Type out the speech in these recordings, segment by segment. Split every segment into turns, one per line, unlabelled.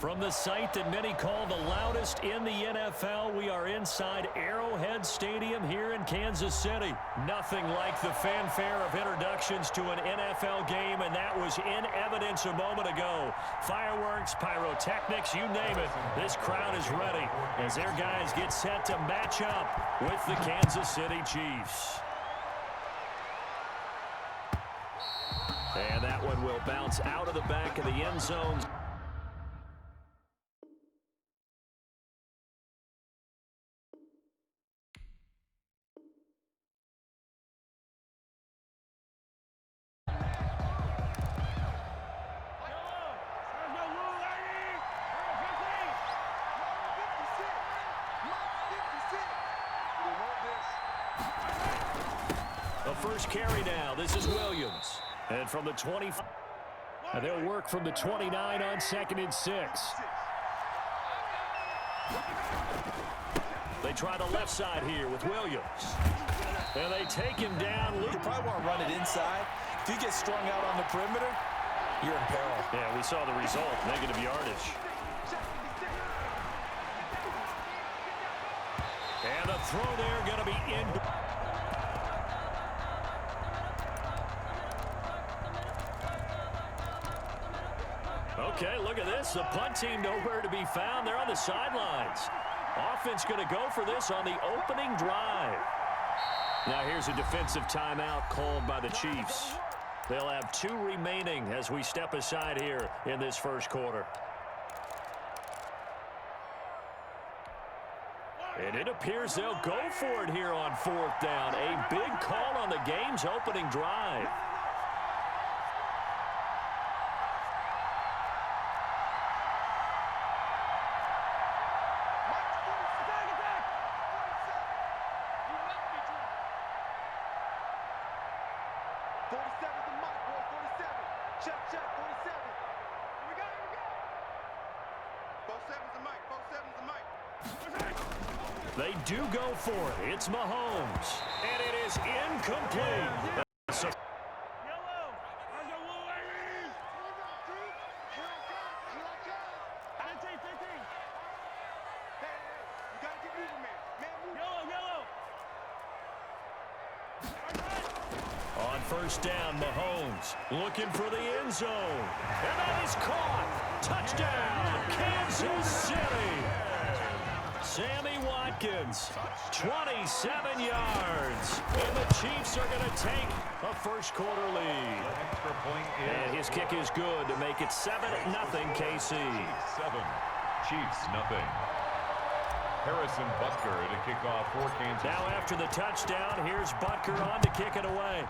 From the site that many call the loudest in the NFL, we are inside Arrowhead Stadium here in Kansas City. Nothing like the fanfare of introductions to an NFL game, and that was in evidence a moment ago. Fireworks, pyrotechnics, you name it. This crowd is ready as their guys get set to match up with the Kansas City Chiefs. And that one will bounce out of the back of the end zone. First carry now. This is Williams. And from the 25, they'll work from the 29 on 2nd and 6. They try the left side here with Williams. And they take him down.
You probably want to run it inside. If you get strung out on the perimeter, you're in peril.
Yeah, we saw the result. Negative yardage. And the throw there going to be in. Okay, look at this. The punt team nowhere to be found. They're on the sidelines. Offense going to go for this on the opening drive. Now here's a defensive timeout called by the Chiefs. They'll have 2 remaining as we step aside here in this first quarter. And it appears they'll go for it here on 4th down. A big call on the game's opening drive. They do go for it. It's Mahomes. And it is incomplete. On 1st down, Mahomes looking for the end zone. And that is caught. Touchdown, Kansas City. Sammy Watkins, 27 yards. And the Chiefs are going to take a first quarter lead. And his kick is good to make it 7-0 KC.
7, Chiefs nothing. Harrison Butker to kick off for Kansas.
Now after the touchdown, here's Butker on to kick it away.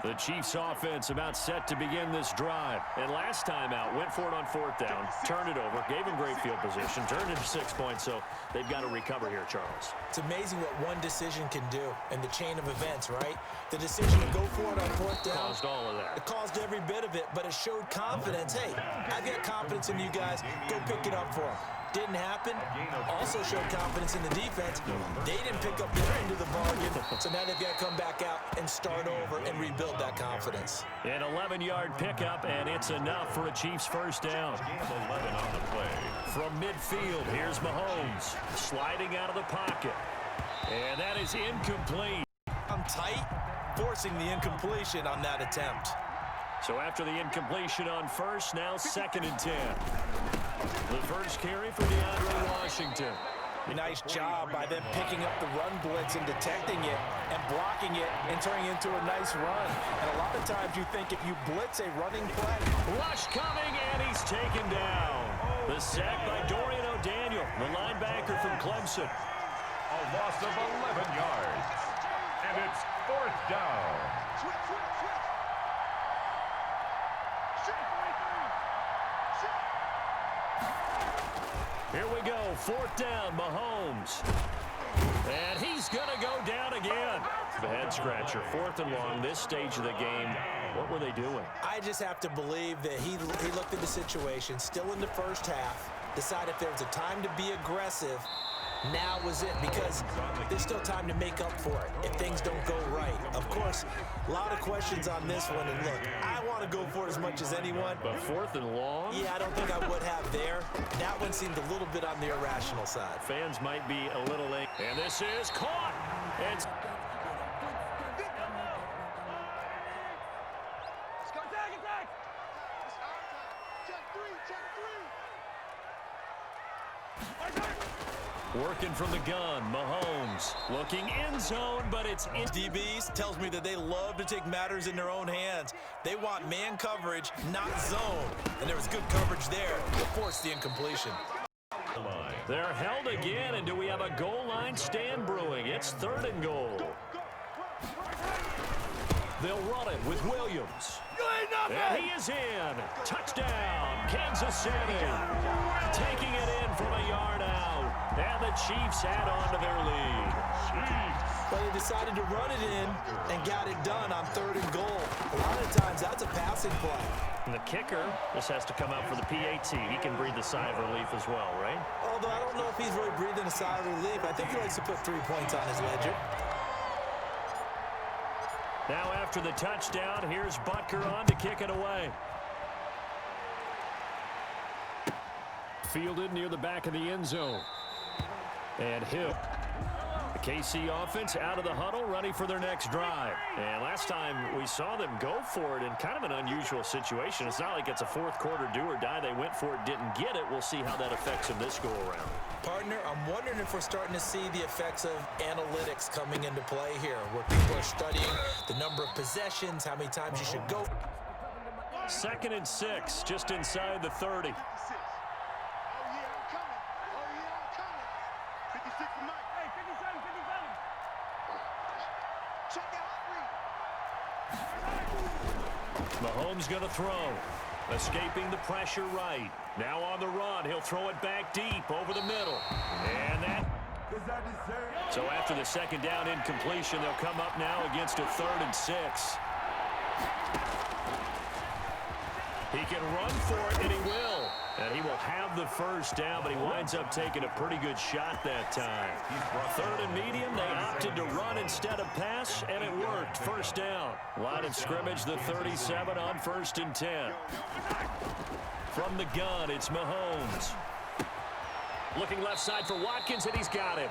The Chiefs offense about set to begin this drive. And last time out, went for it on 4th down, turned it over, gave him great field position, turned it to 6 points, so they've got to recover here, Charles.
It's amazing what one decision can do in the chain of events, right? The decision to go for it on 4th down.
Caused all of that.
It caused every bit of it, but it showed confidence. Hey, I've got confidence in you guys. Go pick it up for them. Didn't happen. Also showed confidence in the defense. They didn't pick up their end of the bargain, so now they've got to come back out and start over and rebuild that confidence.
An 11-yard pickup, and it's enough for a Chiefs first down. From midfield, here's Mahomes sliding out of the pocket. And that is incomplete.
I'm tight, forcing the incompletion on that attempt.
So after the incompletion on 1st, now 2nd and 10. The first carry for DeAndre Washington.
A nice job by them picking up the run blitz and detecting it and blocking it and turning it into a nice run. And a lot of times you think if you blitz a running play.
Rush coming, and he's taken down. The sack by Dorian O'Daniel, the linebacker from Clemson.
A loss of 11 yards. And it's 4th down.
Here we go, 4th down, Mahomes. And he's going to go down again. The head scratcher, 4th and long, this stage of the game. What were they doing?
I just have to believe that he looked at the situation, still in the first half, decided if there was a time to be aggressive, Now was it, because there's still time to make up for it if things don't go right. Of course, a lot of questions on this one, and look, I want to go for it as much as anyone.
But 4th and long?
Yeah, I don't think I would have there. That one seemed a little bit on the irrational side.
Fans might be a little late. And this is caught. It's working from the gun. Mahomes looking end zone, but it's in.
DBs tells me that they love to take matters in their own hands. They want man coverage, not zone. And there was good coverage there to force the incompletion.
They're held again, and do we have a goal line stand brewing? It's 3rd and goal. They'll run it with Williams. And he is in. Touchdown, Kansas City. Taking it in from a yard out. And the Chiefs add on to their lead.
But they decided to run it in and got it done on 3rd and goal. A lot of times, that's a passing play.
And the kicker, this has to come out for the PAT. He can breathe a sigh of relief as well, right?
Although I don't know if he's really breathing a sigh of relief. I think he likes to put 3 points on his ledger.
Now after the touchdown, here's Butker on to kick it away. Fielded near the back of the end zone. And Hill. The KC offense out of the huddle, ready for their next drive. And last time we saw them go for it in kind of an unusual situation. It's not like it's a 4th quarter do or die. They went for it, didn't get it. We'll see how that affects them this go-around.
Partner, I'm wondering if we're starting to see the effects of analytics coming into play here, where people are studying the number of possessions, how many times you should go.
2nd and 6, just inside the 30. Mahomes going to throw. Escaping the pressure right. Now on the run. He'll throw it back deep over the middle. And that. So after the 2nd down incompletion, they'll come up now against a 3rd and 6. He can run for it, and he will. And he will have the 1st down, but he winds up taking a pretty good shot that time. 3rd and medium, they opted to run instead of pass, and it worked. 1st down. Line of scrimmage, the 37 on 1st and 10. From the gun, it's Mahomes. Looking left side for Watkins, and he's got him.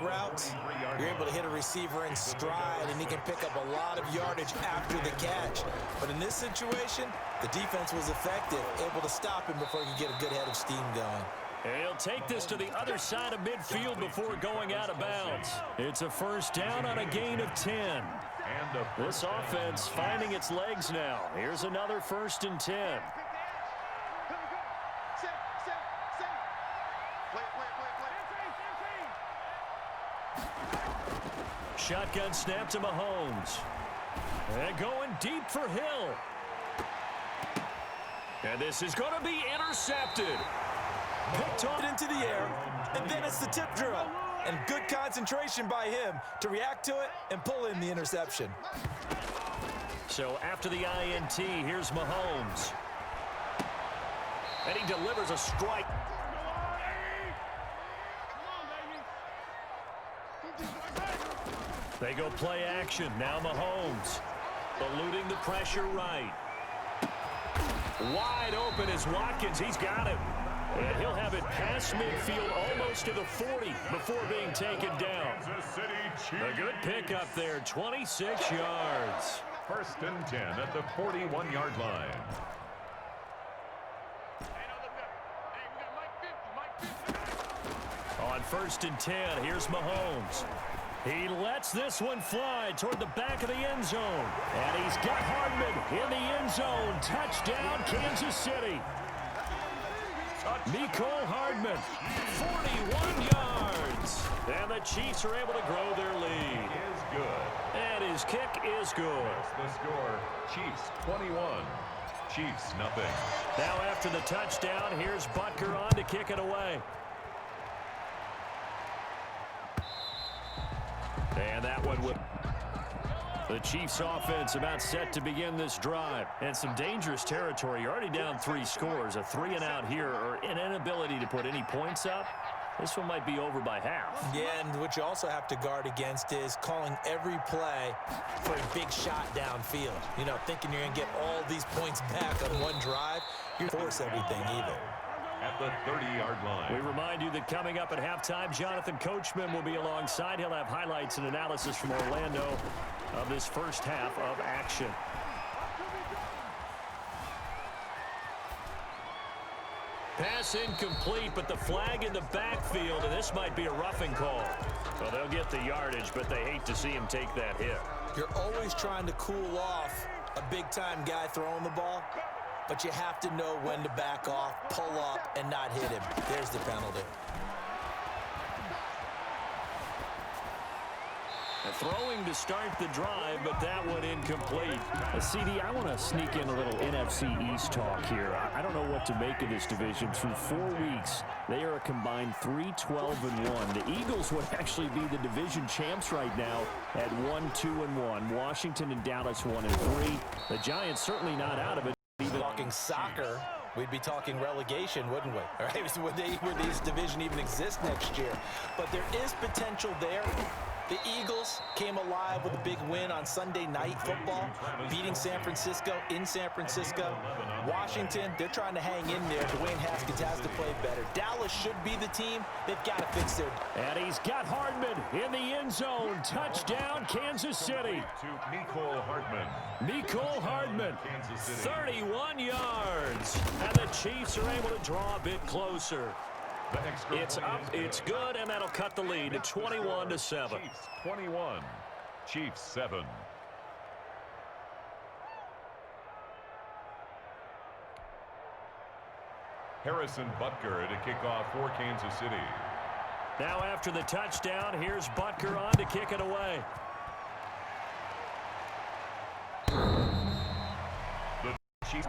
Routes, you're able to hit a receiver in stride, and he can pick up a lot of yardage after the catch. But in this situation, the defense was effective, able to stop him before he could get a good head of steam going.
And he'll take this to the other side of midfield before going out of bounds. It's a 1st down on a gain of 10. This offense finding its legs now. Here's another 1st and 10. Shotgun snap to Mahomes. And going deep for Hill. And this is going to be intercepted.
Picked on into the air, and then it's the tip drill. And good concentration by him to react to it and pull in the interception.
So after the INT, here's Mahomes. And he delivers a strike. They go play action. Now Mahomes. Eluding the pressure right. Wide open is Watkins. He's got him. And he'll have it past midfield almost to the 40 before being taken down. A good pickup there, 26 yards.
1st and 10 at the 41-yard line.
On 1st and 10, here's Mahomes. He lets this one fly toward the back of the end zone. And he's got Hardman in the end zone. Touchdown, Kansas City. Mecole Hardman, 41 yards. And the Chiefs are able to grow their lead.
Is good.
And his kick is good.
The score, Chiefs 21, Chiefs nothing.
Now after the touchdown, here's Butker on to kick it away. And that one will. The Chiefs offense about set to begin this drive. And some dangerous territory. You're already down 3 scores. A 3-and-out here or an inability to put any points up. This one might be over by half.
Yeah, and what you also have to guard against is calling every play for a big shot downfield. You know, thinking you're going to get all these points back on one drive, you force everything even.
At the 30-yard line.
We remind you that coming up at halftime, Jonathan Coachman will be alongside. He'll have highlights and analysis from Orlando of this first half of action. Pass incomplete, but the flag in the backfield, and this might be a roughing call. Well, they'll get the yardage, but they hate to see him take that hit.
You're always trying to cool off a big-time guy throwing the ball, but you have to know when to back off, pull up, and not hit him. There's the penalty.
Throwing to start the drive, but that one incomplete.
CD, I want to sneak in a little NFC East talk here. I don't know what to make of this division. Through 4 weeks, they are a combined 3-12-1. The Eagles would actually be the division champs right now at 1-2-1. Washington and Dallas 1-3. The Giants certainly not out of it.
Even talking soccer, we'd be talking relegation, wouldn't we? All right, would this division even exist next year? But there is potential there. The Eagles came alive with a big win on Sunday Night Football, beating San Francisco in San Francisco. Washington, they're trying to hang in there. Dwayne Haskins has to play better. Dallas should be the team. They've got to fix their...
And he's got Hardman in the end zone. Touchdown, Kansas City.
To Mecole Hardman.
Mecole Hardman, 31 yards. And the Chiefs are able to draw a bit closer. It's up, it's good, and that'll cut the lead to 21-7.
Chiefs 21, Chiefs 7. Harrison Butker to kick off for Kansas City.
Now after the touchdown, here's Butker on to kick it away.
The Chiefs.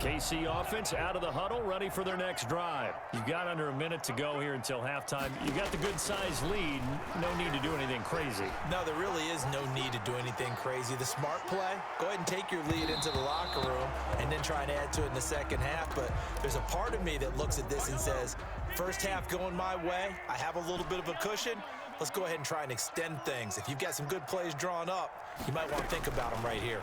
KC offense out of the huddle, ready for their next drive. You've got under a minute to go here until halftime. You've got the good-sized lead. No need to do anything crazy.
No, there really is no need to do anything crazy. The smart play, go ahead and take your lead into the locker room and then try and add to it in the second half. But there's a part of me that looks at this and says, first half going my way, I have a little bit of a cushion. Let's go ahead and try and extend things. If you've got some good plays drawn up, you might want to think about them right here.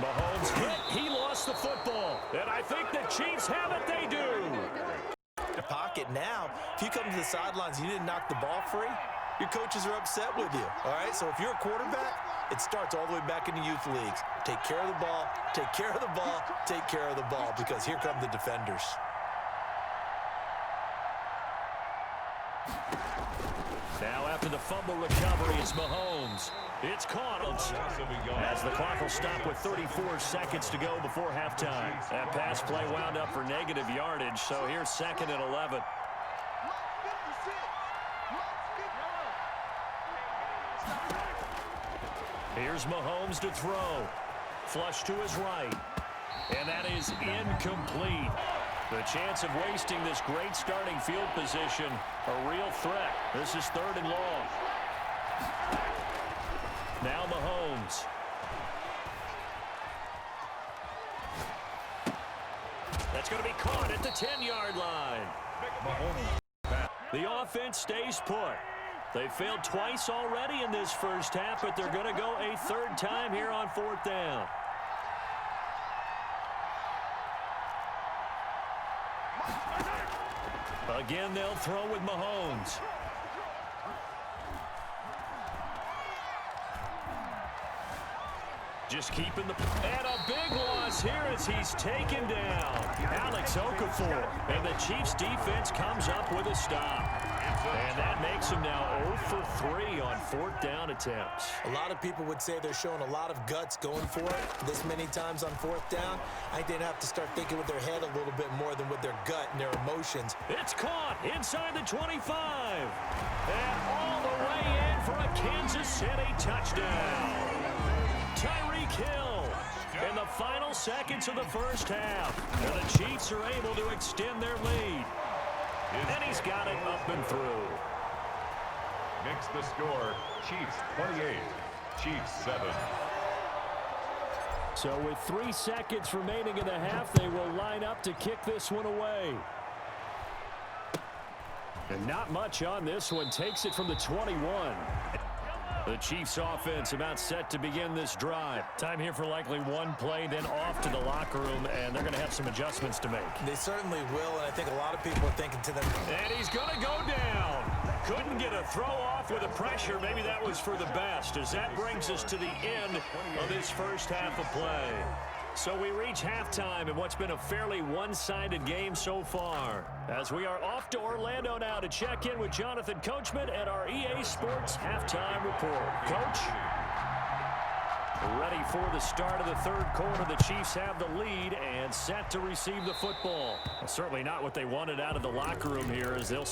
Mahomes hit. He lost the football. And I think the Chiefs have it. They do.
The pocket now. If you come to the sidelines and you didn't knock the ball free, your coaches are upset with you. All right? So if you're a quarterback, it starts all the way back in the youth leagues. Take care of the ball, take care of the ball, take care of the ball, because here come the defenders.
Now after the fumble recovery, it's Mahomes. It's caught. As the clock will stop with 34 seconds to go before halftime. That pass play wound up for negative yardage, so here's 2nd and 11. Here's Mahomes to throw. Flush to his right. And that is incomplete. The chance of wasting this great starting field position, a real threat. This is 3rd and long. Now Mahomes. That's going to be caught at the 10-yard line. The offense stays put. They failed twice already in this first half, but they're going to go a 3rd time here on 4th down. Again, they'll throw with Mahomes. Just keeping the... And a big loss here as he's taken down. Alex Okafor. And the Chiefs defense comes up with a stop. And that makes him now 0 for 3 on 4th down attempts.
A lot of people would say they're showing a lot of guts going for it this many times on 4th down. I think they'd have to start thinking with their head a little bit more than with their gut and their emotions.
It's caught inside the 25. And all the way in for a Kansas City touchdown. Tyreek Hill in the final seconds of the first half. And the Chiefs are able to extend their lead. And he's got it up and through.
Makes the score, Chiefs 28, Chiefs 7.
So with 3 seconds remaining in the half, they will line up to kick this one away. And not much on this one. Takes it from the 21. The Chiefs offense about set to begin this drive. Time here for likely one play, then off to the locker room, and they're going to have some adjustments to make.
They certainly will, and I think a lot of people are thinking to them.
And he's going to go down. Couldn't get a throw off with the pressure. Maybe that was for the best, as that brings us to the end of this first half of play. So we reach halftime in what's been a fairly one-sided game so far, as we are off to Orlando now to check in with Jonathan Coachman at our EA Sports Halftime Report. Coach? Ready for the start of the third quarter. The Chiefs have the lead and set to receive the football. Well, certainly not what they wanted out of the locker room here, as they'll